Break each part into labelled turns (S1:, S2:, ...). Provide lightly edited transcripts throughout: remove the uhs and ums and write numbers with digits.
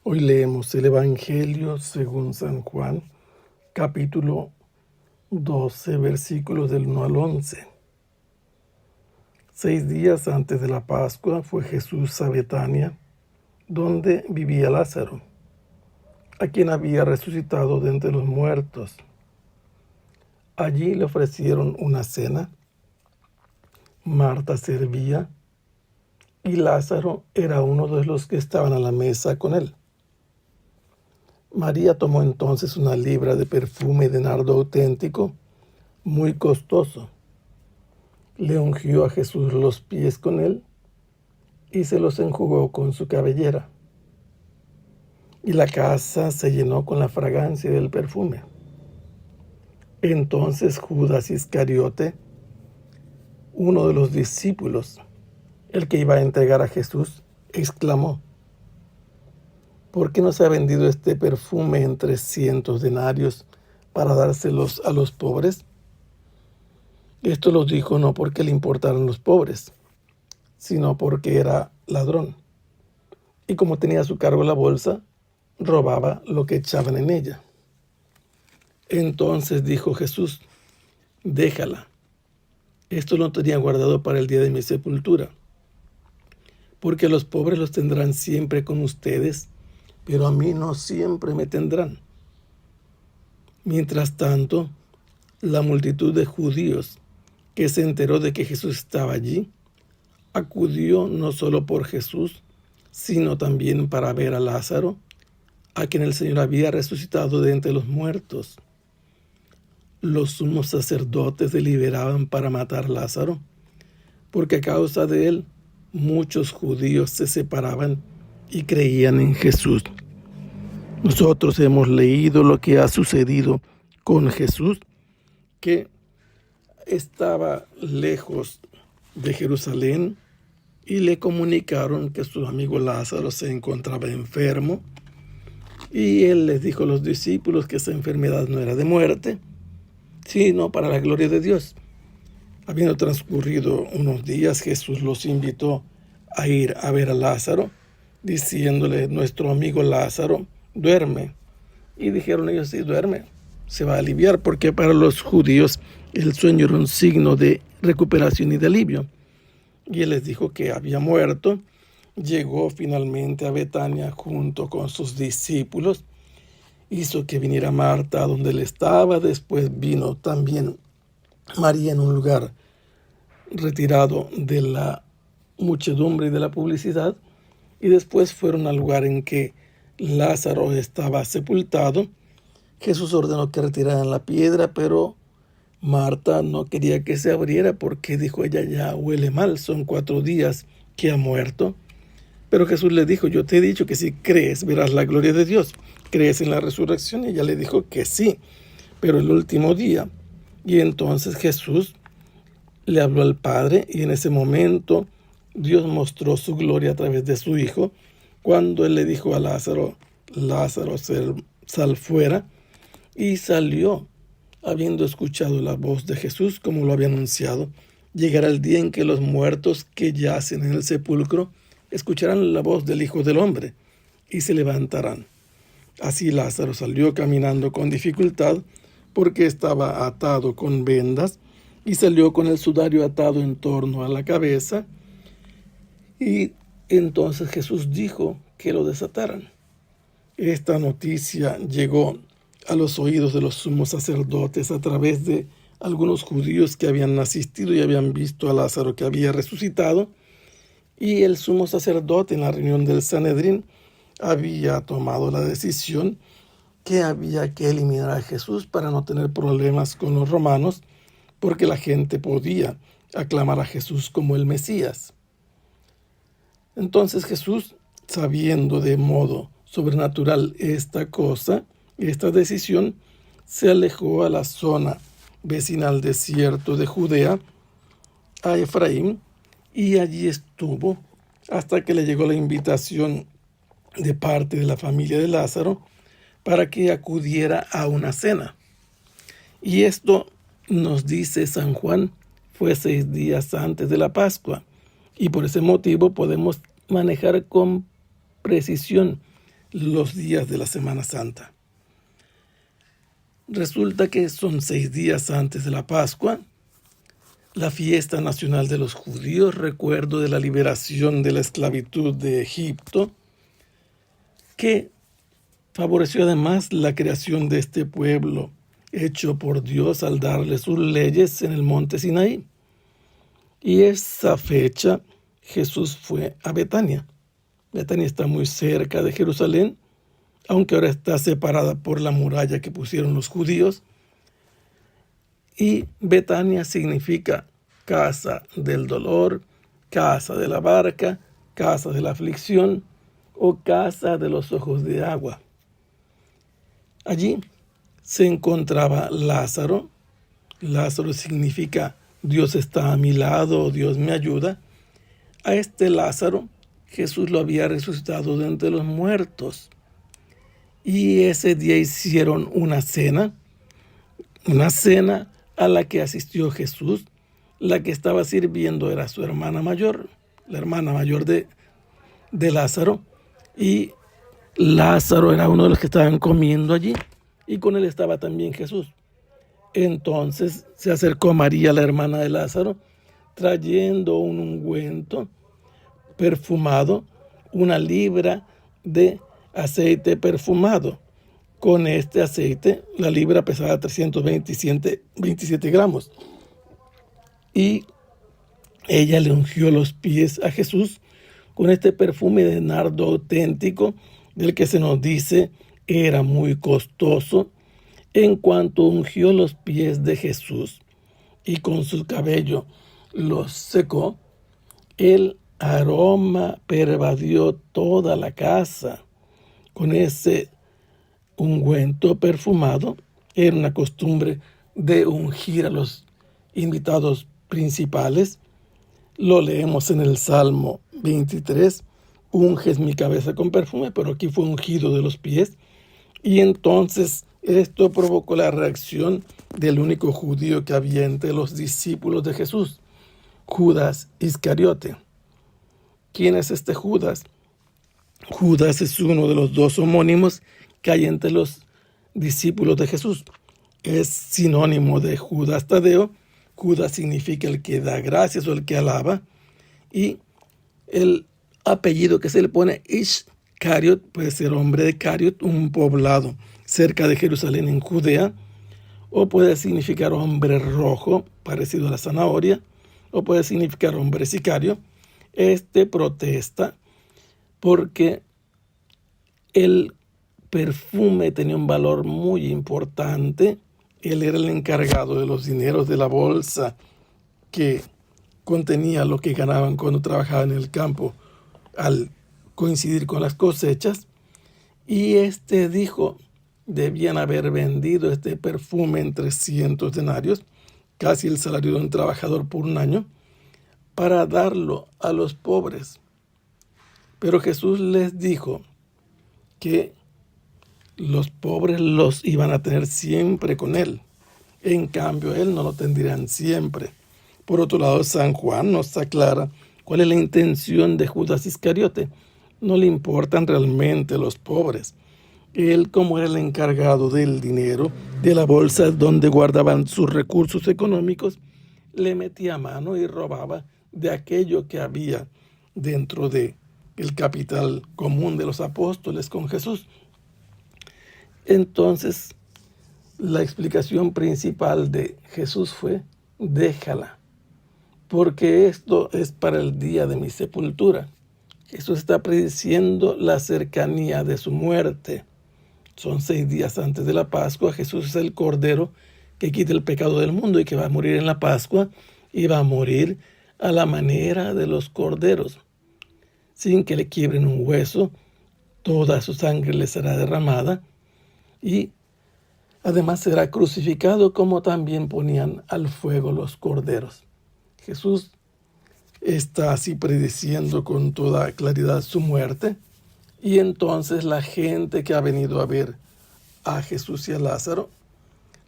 S1: Hoy leemos el Evangelio según San Juan, capítulo 12, versículos del 1 al 11. 6 días antes de la Pascua fue Jesús a Betania, donde vivía Lázaro, a quien había resucitado de entre los muertos. Allí le ofrecieron una cena. Marta servía y Lázaro era uno de los que estaban a la mesa con él. María tomó entonces una libra de perfume de nardo auténtico, muy costoso. Le ungió a Jesús los pies con él y se los enjugó con su cabellera. Y la casa se llenó con la fragancia del perfume. Entonces Judas Iscariote, uno de los discípulos, el que iba a entregar a Jesús, exclamó: ¿por qué no se ha vendido este perfume en 300 denarios para dárselos a los pobres? Esto lo dijo no porque le importaran los pobres, sino porque era ladrón. Y como tenía a su cargo la bolsa, robaba lo que echaban en ella. Entonces dijo Jesús: déjala. Esto lo tenía guardado para el día de mi sepultura. Porque a los pobres los tendrán siempre con ustedes, pero a mí no siempre me tendrán. Mientras tanto, la multitud de judíos que se enteró de que Jesús estaba allí, acudió no solo por Jesús, sino también para ver a Lázaro, a quien el Señor había resucitado de entre los muertos. Los sumos sacerdotes deliberaban para matar a Lázaro, porque a causa de él muchos judíos se separaban y creían en Jesús. Nosotros hemos leído lo que ha sucedido con Jesús, que estaba lejos de Jerusalén y le comunicaron que su amigo Lázaro se encontraba enfermo, y él les dijo a los discípulos que esa enfermedad no era de muerte, sino para la gloria de Dios. Habiendo transcurrido unos días, Jesús los invitó a ir a ver a Lázaro, diciéndole: nuestro amigo Lázaro duerme. Y dijeron ellos: sí, duerme, se va a aliviar, porque para los judíos el sueño era un signo de recuperación y de alivio. Y él les dijo que había muerto. Llegó finalmente a Betania junto con sus discípulos. Hizo que viniera Marta donde él estaba. Después vino también María en un lugar retirado de la muchedumbre y de la publicidad. Y después fueron al lugar en que Lázaro estaba sepultado. Jesús ordenó que retiraran la piedra, pero Marta no quería que se abriera porque, dijo ella, ya huele mal, son 4 días que ha muerto. Pero Jesús le dijo: yo te he dicho que si crees verás la gloria de Dios. ¿Crees en la resurrección? Y ella le dijo que sí, pero el último día. Y entonces Jesús le habló al Padre, y en ese momento Dios mostró su gloria a través de su Hijo, cuando él le dijo a Lázaro: Lázaro, sal fuera. Y salió, habiendo escuchado la voz de Jesús, como lo había anunciado. Llegará el día en que los muertos que yacen en el sepulcro escucharán la voz del Hijo del Hombre y se levantarán. Así Lázaro salió caminando con dificultad, porque estaba atado con vendas, y salió con el sudario atado en torno a la cabeza. Y entonces Jesús dijo que lo desataran. Esta noticia llegó a los oídos de los sumos sacerdotes a través de algunos judíos que habían asistido y habían visto a Lázaro que había resucitado. Y el sumo sacerdote, en la reunión del Sanedrín, había tomado la decisión que había que eliminar a Jesús para no tener problemas con los romanos, porque la gente podía aclamar a Jesús como el Mesías. Entonces Jesús, sabiendo de modo sobrenatural esta decisión, se alejó a la zona vecina al desierto de Judea, a Efraín, y allí estuvo hasta que le llegó la invitación de parte de la familia de Lázaro para que acudiera a una cena. Y esto, nos dice San Juan, fue 6 días antes de la Pascua, y por ese motivo podemos manejar con precisión los días de la Semana Santa. Resulta que son 6 días antes de la Pascua, la fiesta nacional de los judíos, recuerdo de la liberación de la esclavitud de Egipto, que favoreció además la creación de este pueblo hecho por Dios al darle sus leyes en el monte Sinaí. Y esa fecha Jesús fue a Betania. Betania está muy cerca de Jerusalén, aunque ahora está separada por la muralla que pusieron los judíos. Y Betania significa casa del dolor, casa de la barca, casa de la aflicción o casa de los ojos de agua. Allí se encontraba Lázaro. Lázaro significa Dios está a mi lado, Dios me ayuda. A este Lázaro Jesús lo había resucitado de entre los muertos. Y ese día hicieron una cena a la que asistió Jesús. La que estaba sirviendo era su hermana mayor, la hermana mayor de Lázaro. Y Lázaro era uno de los que estaban comiendo allí. Y con él estaba también Jesús. Entonces se acercó María, la hermana de Lázaro, trayendo un ungüento perfumado, 1 libra de aceite perfumado. Con este aceite, la libra pesaba 327 gramos. Y ella le ungió los pies a Jesús con este perfume de nardo auténtico, del que se nos dice era muy costoso. En cuanto ungió los pies de Jesús y con su cabello los secó, el aroma pervadió toda la casa. Con ese ungüento perfumado era una costumbre de ungir a los invitados principales. Lo leemos en el Salmo 23, unges mi cabeza con perfume, pero aquí fue ungido de los pies. Y entonces esto provocó la reacción del único judío que había entre los discípulos de Jesús, Judas Iscariote. ¿Quién es este Judas? Judas es uno de los 2 homónimos que hay entre los discípulos de Jesús. Es sinónimo de Judas Tadeo. Judas significa el que da gracias o el que alaba. Y el apellido que se le pone, Iscariot, puede ser hombre de Cariot, un poblado cerca de Jerusalén en Judea, o puede significar hombre rojo, parecido a la zanahoria, o puede significar hombre sicario. Este protesta porque el perfume tenía un valor muy importante. Él era el encargado de los dineros de la bolsa que contenía lo que ganaban cuando trabajaban en el campo al coincidir con las cosechas. Y dijo, debían haber vendido este perfume en 300 denarios, casi el salario de un trabajador por un año, para darlo a los pobres. Pero Jesús les dijo que los pobres los iban a tener siempre con él. En cambio, él no lo tendrían siempre. Por otro lado, San Juan nos aclara cuál es la intención de Judas Iscariote. No le importan realmente los pobres. Él, como era el encargado del dinero, de la bolsa donde guardaban sus recursos económicos, le metía mano y robaba de aquello que había dentro de el capital común de los apóstoles con Jesús. Entonces, la explicación principal de Jesús fue, déjala, porque esto es para el día de mi sepultura. Jesús está prediciendo la cercanía de su muerte. Son 6 días antes de la Pascua. Jesús es el Cordero que quita el pecado del mundo y que va a morir en la Pascua, y va a morir a la manera de los corderos, sin que le quiebren un hueso. Toda su sangre le será derramada y además será crucificado, como también ponían al fuego los corderos. Jesús está así prediciendo con toda claridad su muerte, y entonces la gente que ha venido a ver a Jesús y a Lázaro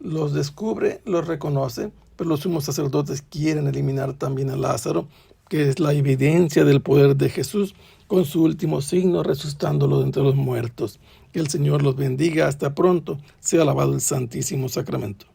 S1: los descubre, los reconoce, pero los sumos sacerdotes quieren eliminar también a Lázaro, que es la evidencia del poder de Jesús con su último signo, resucitándolo de entre los muertos. Que el Señor los bendiga. Hasta pronto. Sea alabado el Santísimo Sacramento.